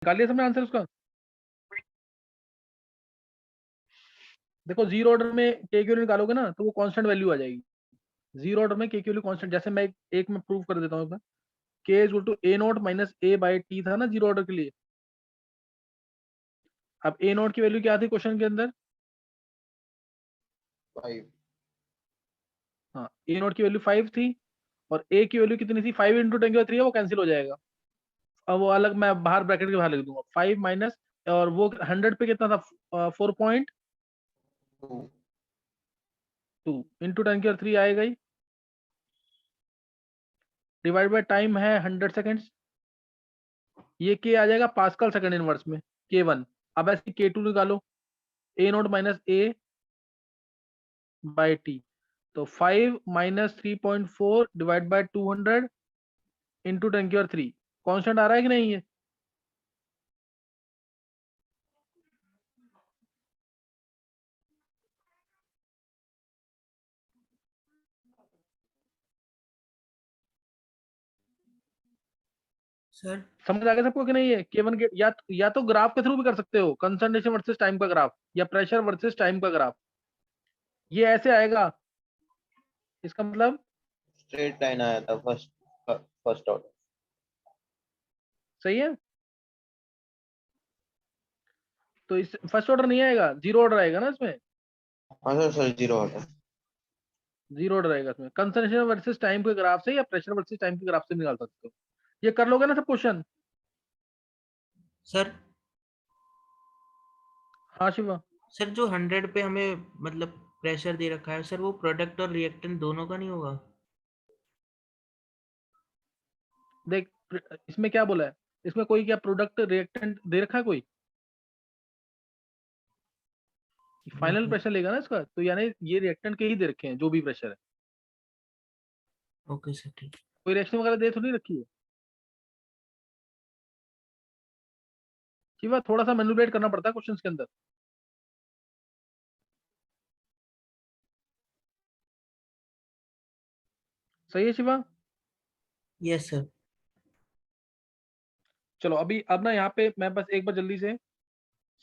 निकाल लिया सबने आंसर उसका? देखो जीरो ऑर्डर में के की वैल्यू निकालोगे ना तो वो कांस्टेंट वैल्यू आ जाएगी। जीरो ऑर्डर में के की वैल्यू कांस्टेंट, जैसे मैं एक में प्रूव कर देता हूँ, K is equal to A not minus A by T था ना जीरो ऑर्डर के लिए। अब ए नॉट की वैल्यू क्या थी क्वेश्चन के अंदर? 5। हाँ, ए नॉट की वैल्यू 5 थी और ए की वैल्यू कितनी थी? 5 इंटू 10 की 3 है, वो कैंसिल हो जाएगा। अब वो अलग मैं बाहर ब्रैकेट के बाहर लिख दूंगा 5 माइनस, और वो 100 पे कितना था? 4.2 इंटू 10 की 3 आएगा ही, डिवाइड बाय टाइम है 100 सेकेंड्स। ये के आ जाएगा पास्कल सेकंड इनवर्स में, K1। अब ऐसे K2 निकालो, A not minus A by T, तो 5 माइनस 3.4 डिवाइड बाय 200 इंटू 10 की 3 कॉन्स्टेंट आ रहा है कि नहीं? है सर समझ आ गया सबको कि नहीं? है K1 के या तो ग्राफ के थ्रू भी कर सकते हो, कंसंट्रेशन वर्सेस टाइम का ग्राफ, या प्रेशर वर्सेस टाइम का ग्राफ। ये ऐसे आएगा, इसका मतलब स्ट्रेट लाइन आया था फर्स्ट ऑर्डर। सही है। तो इस फर्स्ट ऑर्डर नहीं आएगा, जीरो ऑर्डर आएगा ना इसमें, हाँ sir, sir zero order. Zero order आएगा इसमें। कंसंट्रेशन वर्सेस टाइम के ग्राफ से या प्रेशर वर्सेस टाइम के ग्राफ से निकाल सकते हो। ये कर लोगे ना सब क्वेश्चन? सर हाँ शिवा। सर जो 100 पे हमें मतलब प्रेशर दे रखा है सर, वो प्रोडक्ट और रिएक्टेंट दोनों का नहीं होगा? देख, इसमें क्या बोला है, इसमें कोई क्या प्रोडक्ट रिएक्टेंट दे रखा है कोई? फाइनल प्रेशर लेगा ना इसका, तो यानी ये रिएक्टेंट के ही दे रखे हैं जो भी प्रेशर है। ओके सर, ठीक। कोई रिएक्शन वगैरह दे तो नहीं रखी है शिवा, थोड़ा सा मैनिपुलेट करना पड़ता है क्वेश्चंस के अंदर। सही है शिवा? Yes sir. चलो अभी, अब ना यहाँ पे मैं बस एक बार जल्दी से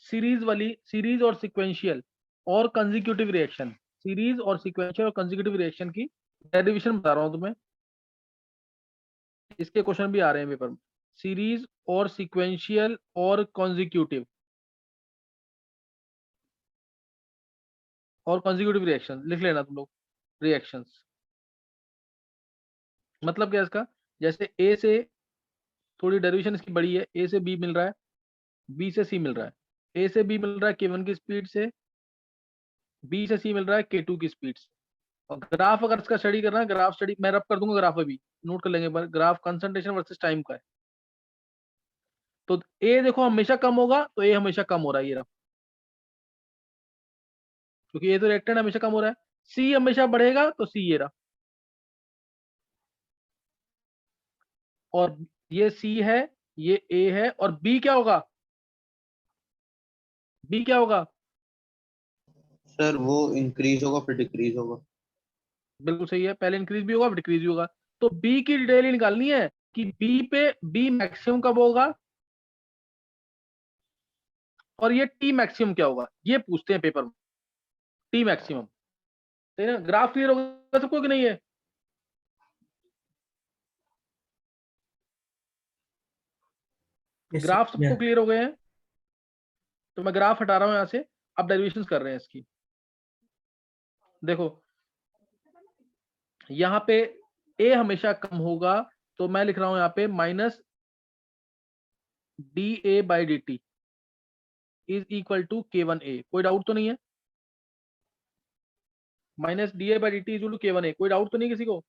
सीरीज और सिक्वेंशियल और कंजिक्यूटिव रिएक्शन, सीरीज और सिक्वेंशियल और कंजिक्यूटिव रिएक्शन की डेरिवेशन बता रहा हूँ तुम्हें। इसके क्वेश्चन भी आ रहे हैं पेपर में। सीरीज और सिक्वेंशियल और कंजिक्यूटिव रिएक्शन लिख लेना तुम लोग। रिएक्शंस मतलब क्या है इसका? जैसे ए से थोड़ी डेरिवेशन इसकी बड़ी है, ए से बी मिल रहा है, बी से सी मिल रहा है। ए से बी मिल रहा है K1 की स्पीड से, बी से सी मिल रहा है K2 की स्पीड से। और ग्राफ अगर इसका स्टडी करना है, ग्राफ स्टडी मैं रब कर दूंगा, ग्राफ अभी नोट कर लेंगे, पर ग्राफ कंसंट्रेशन वर्सेस टाइम का है। तो ए देखो हमेशा कम होगा, तो ए हमेशा कम हो रहा है, ये रहा, क्योंकि ए तो रिएक्टेंट हमेशा कम हो रहा है। सी हमेशा बढ़ेगा, तो सी ये रहा। और ये सी है, ये ए है, और बी क्या होगा? बी क्या होगा? सर वो इंक्रीज होगा फिर डिक्रीज होगा। बिल्कुल सही है, पहले इंक्रीज भी होगा फिर डिक्रीज भी होगा। तो बी की डिटेल निकालनी है कि बी पे बी मैक्सिमम कब होगा और ये टी मैक्सिमम क्या होगा, ये पूछते हैं पेपर में। टी मैक्सिमम, सही ना? ग्राफ क्लियर होगा सबको कि नहीं है? Yes graph sir. सबको क्लियर हो गए हैं? तो मैं ग्राफ हटा रहा हूं यहां से, अब डेरिवेशन कर रहे हैं इसकी। देखो यहाँ पे ए हमेशा कम होगा, तो मैं लिख रहा हूं यहाँ पे minus D A by D T is equal to K1A। कोई डाउट तो नहीं है? Minus D A by D T is equal to K1A, कोई डाउट तो नहीं किसी को?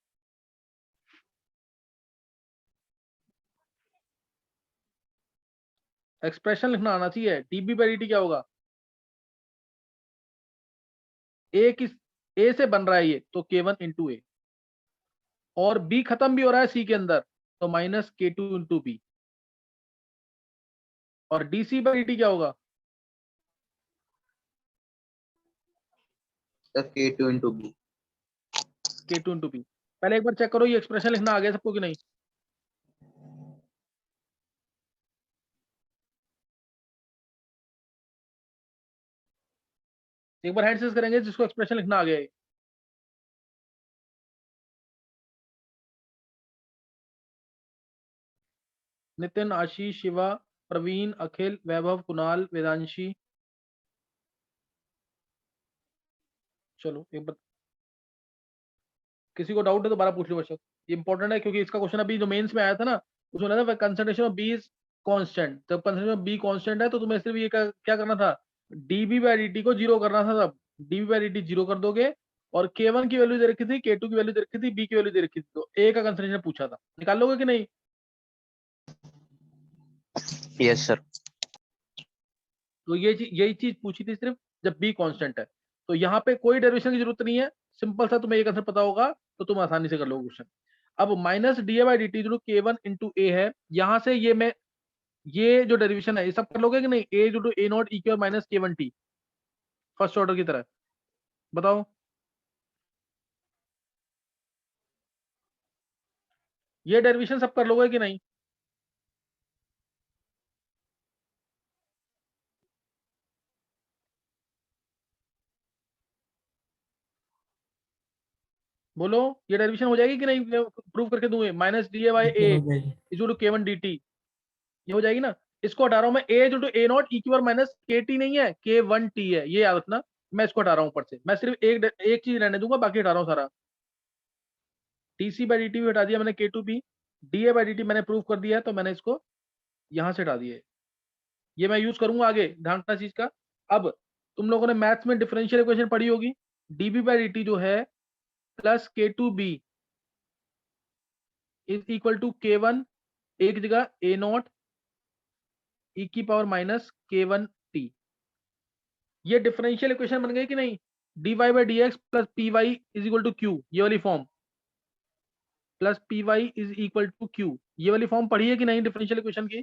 एक्सप्रेशन लिखना आना चाहिए। डीबी बाई डी टी क्या होगा? ए किस, ए से बन रहा है ये, तो K1 इंटू ए, और बी खत्म भी हो रहा है सी के अंदर, तो माइनस K2 इंटू बी। और डीसी बाई डी क्या होगा? Sir K2 into B. K2 into B. पहले एक बार चेक करो ये एक्सप्रेशन लिखना आ गया सबको कि नहीं? एक बार हैंड रेज करेंगे जिसको एक्सप्रेशन लिखना आ गया है। नितिन, आशीष, शिवा, प्रवीण, अखिल, वैभव, कुणाल, वेदांशी। चलो एक बार, किसी को डाउट है तो दोबारा पूछ लो बच्चों, ये इंपॉर्टेंट है क्योंकि इसका क्वेश्चन अभी जो मेंस में आया था ना, उसमें था concentration of B is constant. जब कंसंट्रेशन ऑफ बी कांस्टेंट है तो तुम्हें सिर्फ ये क्या करना था, डीबी बाई डी टी को जीरो करना था। तब DB by D T zero कर दोगे, और K1 की वैल्यू दे रखी थी, K2 की वैल्यू दे रखी थी, बी की वैल्यू दे रखी थी, तो ए का कंसंट्रेशन पूछा था, निकाल लोगे कि नहीं? Yes sir. तो यही चीज पूछी थी सिर्फ, जब बी कांस्टेंट है। तो यहाँ पे कोई डेरिवेशन की जरूरत नहीं है, सिंपल सा तुम्हें एक आंसर पता होगा तो तुम आसानी से कर लोगे क्वेश्चन। अब minus D A by D T जो K1 इंटू ए है, यहाँ से ये जो डेरिवेशन है ये सब कर लोगे कि नहीं, ए जो A not E Q minus K1 t, first order की तरह, बताओ। ये डेरिवेशन सब कर लोगे कि नहीं? बोलो, ये डेरिवेशन हो जाएगी कि नहीं? प्रूव करके दूंगे, माइनस डी ए बाई ए हो जाएगी। इज टू K1 dt, ये हो जाएगी ना। इसको हटा रहा हूं मैं, ए जो A not E Q minus K t नहीं है, K1 t है, ये याद रखना। मैं इसको हटा रहा हूं ऊपर से, मैं सिर्फ एक चीज रहने दूंगा, बाकी हटा रहा हूं सारा। टीसी बाई डी टी भी हटा दिया मैंने, K2 p, D A by D T मैंने प्रूव कर दिया है, तो मैंने इसको यहां से हटा दिया है। ये मैं यूज करूंगा आगे, ध्यान रखना चीज का। अब तुम लोगों ने मैथ्स में डिफरेंशियल इक्वेशन पढ़ी होगी, डीबी बाई डी टी जो है plus K2b is equal to K1, एक जगह ए नॉट ई की पावर माइनस K1 t। ये डिफरेंशियल इक्वेशन बन गई कि नहीं? dy by D X plus P Y is equal to Q, ये वाली form, plus P Y is equal to Q, ये वाली फॉर्म पढ़ी है कि नहीं डिफरेंशियल इक्वेशन की?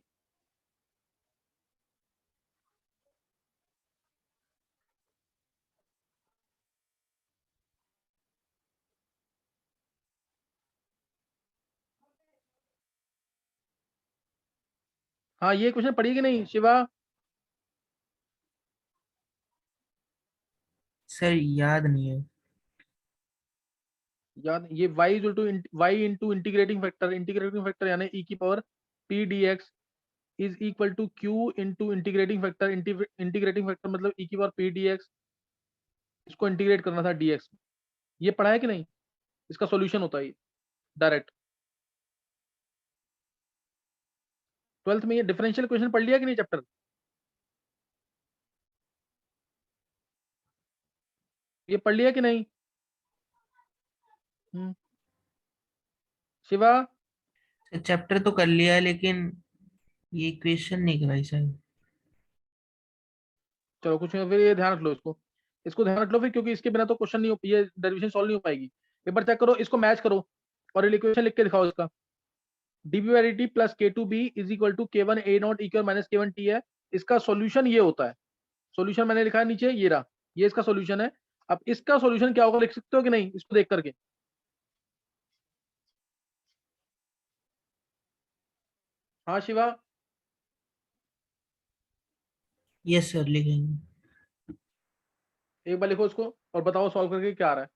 हाँ, ये क्वेश्चन पढ़ी है कि नहीं शिवा? सर याद नहीं है। याद, ये y is to Y into integrating factor यानी e की पावर p dx is equal to q into integrating factor, integrating factor मतलब e की पावर p dx, इसको इंटीग्रेट करना था dx में। ये पढ़ा है कि नहीं? इसका सॉल्यूशन होता है ये डायरेक्ट। 12th में ये डिफरेंशियल क्वेश्चन पढ़ लिया कि नहीं चैप्टर? ये पढ़ लिया कि नहीं? शिवा, चैप्टर तो कर लिया है लेकिन ये क्वेश्चन नहीं कराई सर। चलो कुछ नहीं, फिर ये ध्यान रख लो, इसको ध्यान रख लो फिर, क्योंकि इसके बिना तो क्वेश्चन नहीं हो, ये डेरिवेशन सॉल्व नहीं हो पाएगी। एक बार चेक करो, इसको मैच करो और इक्वेशन लिख के दिखाओ इसका। DB by D T plus K2b is equal to K1 A naught equal minus K1 t है। इसका सॉल्यूशन ये होता है, सॉल्यूशन मैंने लिखा है नीचे, ये रहा, ये इसका सॉल्यूशन है। अब इसका सॉल्यूशन क्या होगा लिख सकते हो कि नहीं, इसको देख करके? हाँ शिवा, यस सर लिखेंगे। एक बार लिखो इसको और बताओ सॉल्व करके क्या आ रहा है।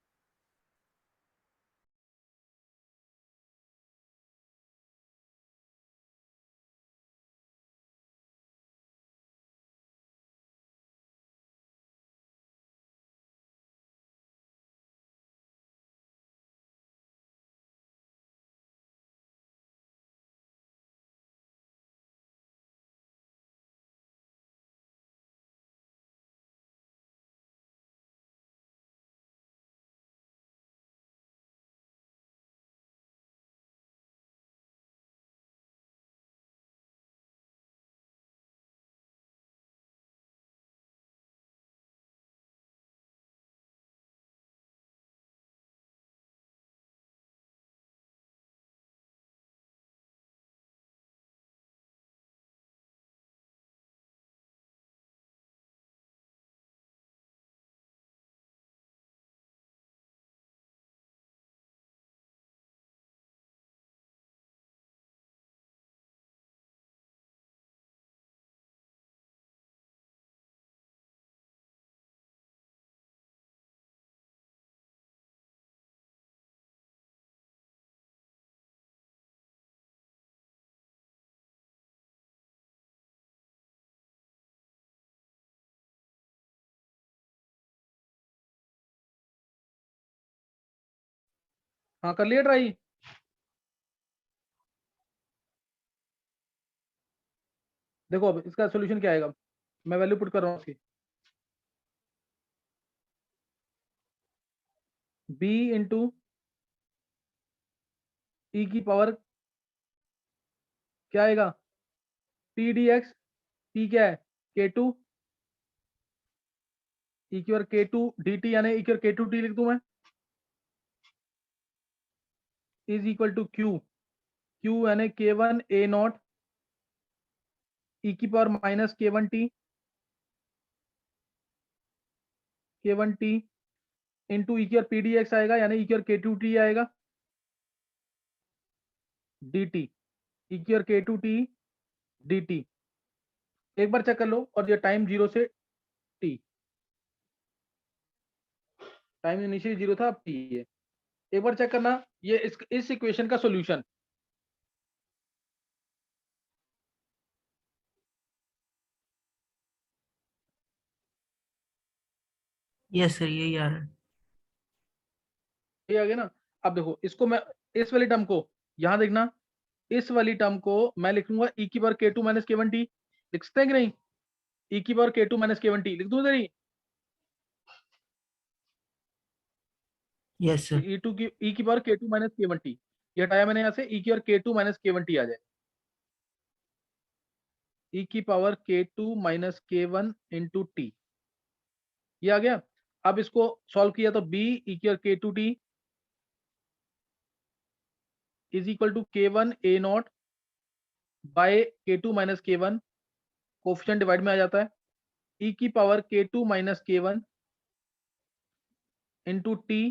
हाँ कर लिया ट्राई। देखो अब इसका सोल्यूशन क्या आएगा, मैं वैल्यू पुट कर रहा हूँ इसकी, b इंटू ई की पावर क्या आएगा, p dx, p क्या है k2, ई की पावर k2 dt यानी ई की पावर k2 t लिख दूं मैं, is equal to q, q यानी k1 a नॉट ई की पावर माइनस k1t इंटू ई की पावर p dx आएगा यानी ई की पावर k2t आएगा dt, ई की पावर k2t dt। एक बार चेक कर लो, और ये टाइम 0 से t, टाइम इनिशियली 0 था, अब t है। एक बार चेक करना ये इस इक्वेशन का सॉल्यूशन, यस सर यही आ रहा है। ये आ गया ना। अब देखो इसको मैं, इस वाली टर्म को यहां देखना, इस वाली टर्म को मैं लिखूंगा ई की पावर k2 माइनस k1t, लिख सकते हैं कि नहीं, ई की पावर k2 माइनस k1t लिख दूं इधर ही, यस सर। ई टू की ई की पावर k2 माइनस k1t, ये हटाया मैंने यहाँ से, ई की पावर k2 माइनस k1t आ जाए, ई की power k2 minus k1 into T, ये आ गया। अब इसको सॉल्व किया तो b ई की power k2t is equal to k1 a naught by k2 minus k1, coefficient divide में आ जाता है, ई की power k2 minus k1 into T,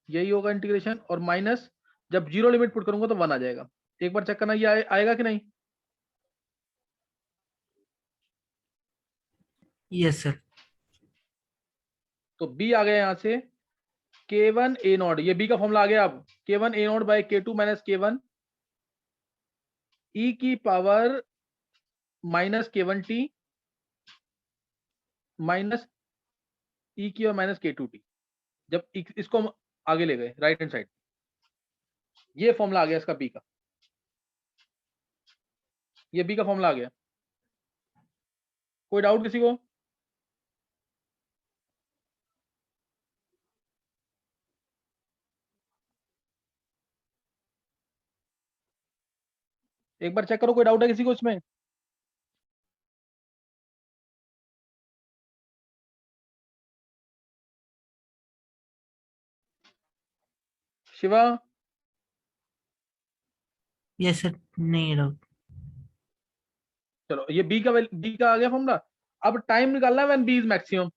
यही होगा इंटीग्रेशन, और माइनस जब जीरो लिमिट पुट करूंगा तो 1 आ जाएगा। एक बार चेक करना ये आएगा कि नहीं, यस सर। तो b आ गया यहाँ से k1 a नॉट, ये b का फॉर्मूला आ गया। अब k1 a naught by k2 minus k1 E की पावर माइनस k1t माइनस ई की और माइनस k2t, जब इसको हम आगे ले गए राइट हैंड साइड, ये फॉर्मूला आ गया इसका b का, ये b का फॉर्मूला आ गया। कोई डाउट किसी को? एक बार चेक करो कोई डाउट है किसी को इसमें? शिवा? यस सर नहीं डाउट। चलो ये b का आ गया फॉर्मूला। अब टाइम निकालना है व्हेन b इज मैक्सिमम,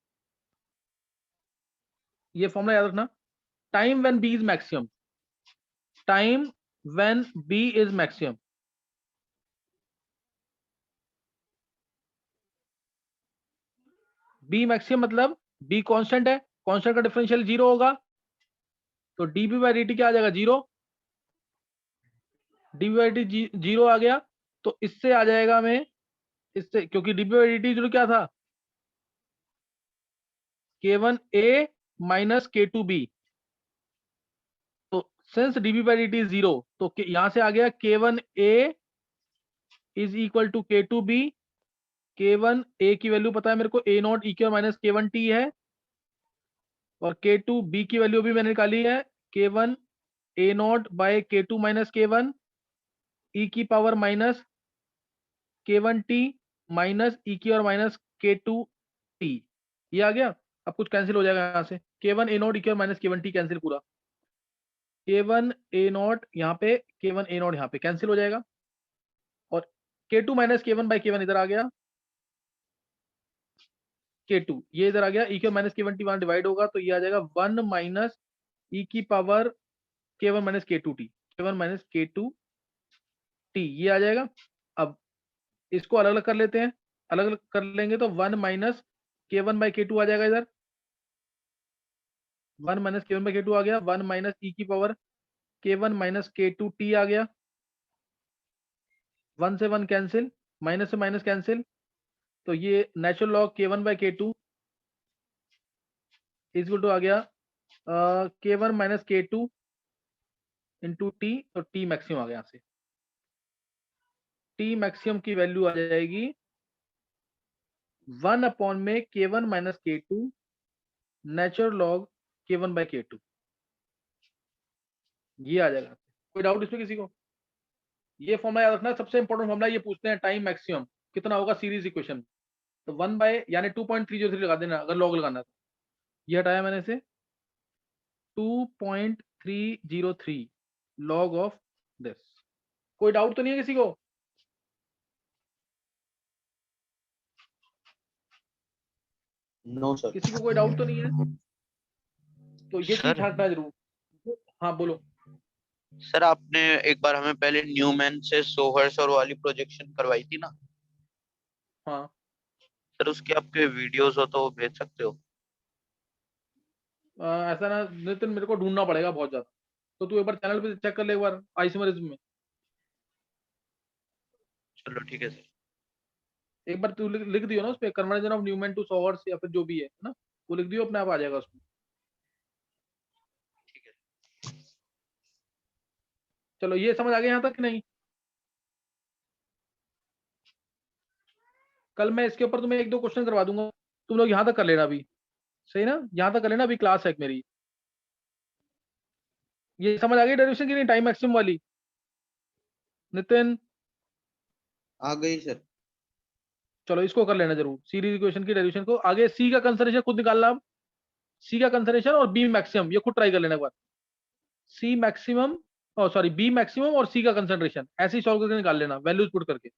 ये फॉर्मूला याद रखना, time when b is maximum, time when b is maximum, b maximum मतलब b कांस्टेंट है, कांस्टेंट का डिफरेंशियल 0 होगा, तो db बाई dt क्या आ जाएगा 0, db बाई dt 0 आ गया, तो इससे आ जाएगा हमें, इससे क्योंकि db बाई dt 0 क्या था, k1a माइनस k2b, तो since db by dt is 0, तो यहां से आ गया k1a is equal to k2b, k1a की वैल्यू पता है मेरे को a नॉट ई की माइनस k1t है, और k2b की वैल्यू भी मैंने निकाली है, k1 a naught by k2 minus k1 E की पावर माइनस k1t माइनस ई की और माइनस k2t, ये आ गया। अब कुछ कैंसिल हो जाएगा यहाँ से, k1 a नॉट ई की और माइनस k1t कैंसिल पूरा, k1 a नॉट यहाँ पे, k1 a नॉट यहाँ पे कैंसिल हो जाएगा, और k2 minus k1 by k1 इधर आ गया, k2 ये इधर आ गया, ई की माइनस k1t वहां डिवाइड होगा, तो ये आ जाएगा 1 माइनस ई की power k1 minus k2t, k1 minus k2t, ये आ जाएगा। अब इसको अलग अलग कर लेते हैं, अलग अलग कर लेंगे तो 1 माइनस k1 बाई k2 आ जाएगा इधर, 1 माइनस k1 बाई k2 आ गया, 1 माइनस ई की पावर k1 माइनस k2t आ गया, 1 से 1 कैंसिल, माइनस से माइनस कैंसिल, तो ये natural log k1 by k2 equal to आ गया k1 minus k2 into T, तो टी मैक्सिमम आ गया यहाँ से। टी मैक्सिमम की वैल्यू आ जाएगी 1 अपॉन में k1 minus k2 natural log k1 by k2, ये आ जाएगा। कोई डाउट इसमें किसी को? ये फॉर्मूला याद रखना, सबसे इंपॉर्टेंट फॉर्मूला। ये पूछते हैं टाइम मैक्सिमम कितना होगा सीरीज इक्वेशन, तो 1 बाय यानी 2.303 लगा देना अगर लॉग लगाना था। ये हटाया मैंने से 2.303 लॉग ऑफ दिस। कोई डाउट तो नहीं है किसी को? No sir. किसी को कोई डाउट तो नहीं है? तो ये चीज सर ठाकना जरूर। हाँ बोलो। सर आपने एक बार हमें पहले न्यूमैन से सोहर्स और वाली प्रोजेक्शन करवाई थी ना हाँ सर, उसके आपके वीडियोस हो तो वो भेज सकते हो? ऐसा ना नितिन, मेरे को ढूंढना पड़ेगा बहुत ज्यादा, तो तू एक बार चैनल पे चेक कर ले एक बार आइसोमेरिज्म में। चलो ठीक है सर। एक बार तू लिख दियो ना उस पे, conversion of Newman to Sowers या फिर जो भी है ना, वो लिख दियो, अपने आप आ जाएगा उसमें। ठीक है। चलो ये समझ आ गया यहाँ तक कि नहीं? कल मैं इसके ऊपर तुम्हें 1-2 क्वेश्चन करवा दूंगा, तुम लोग यहाँ तक कर लेना अभी, सही ना? यहाँ तक कर लेना, अभी क्लास है एक मेरी। ये समझ आ गई डेरिवेशन की नहीं, टाइम मैक्सिमम वाली? नितिन आ गई सर। चलो इसको कर लेना जरूर, सीरीज इक्वेशन की डेरिवेशन को। आगे सी का कंसंट्रेशन खुद निकालना, अब सी का कंसंट्रेशन और बी मैक्सिमम ये खुद ट्राई कर लेना एक बार। सी मैक्सिमम, सॉरी बी मैक्सिमम और सी का कंसंट्रेशन ऐसे ही सॉल्व करके निकाल लेना, वैल्यूज पुट करके।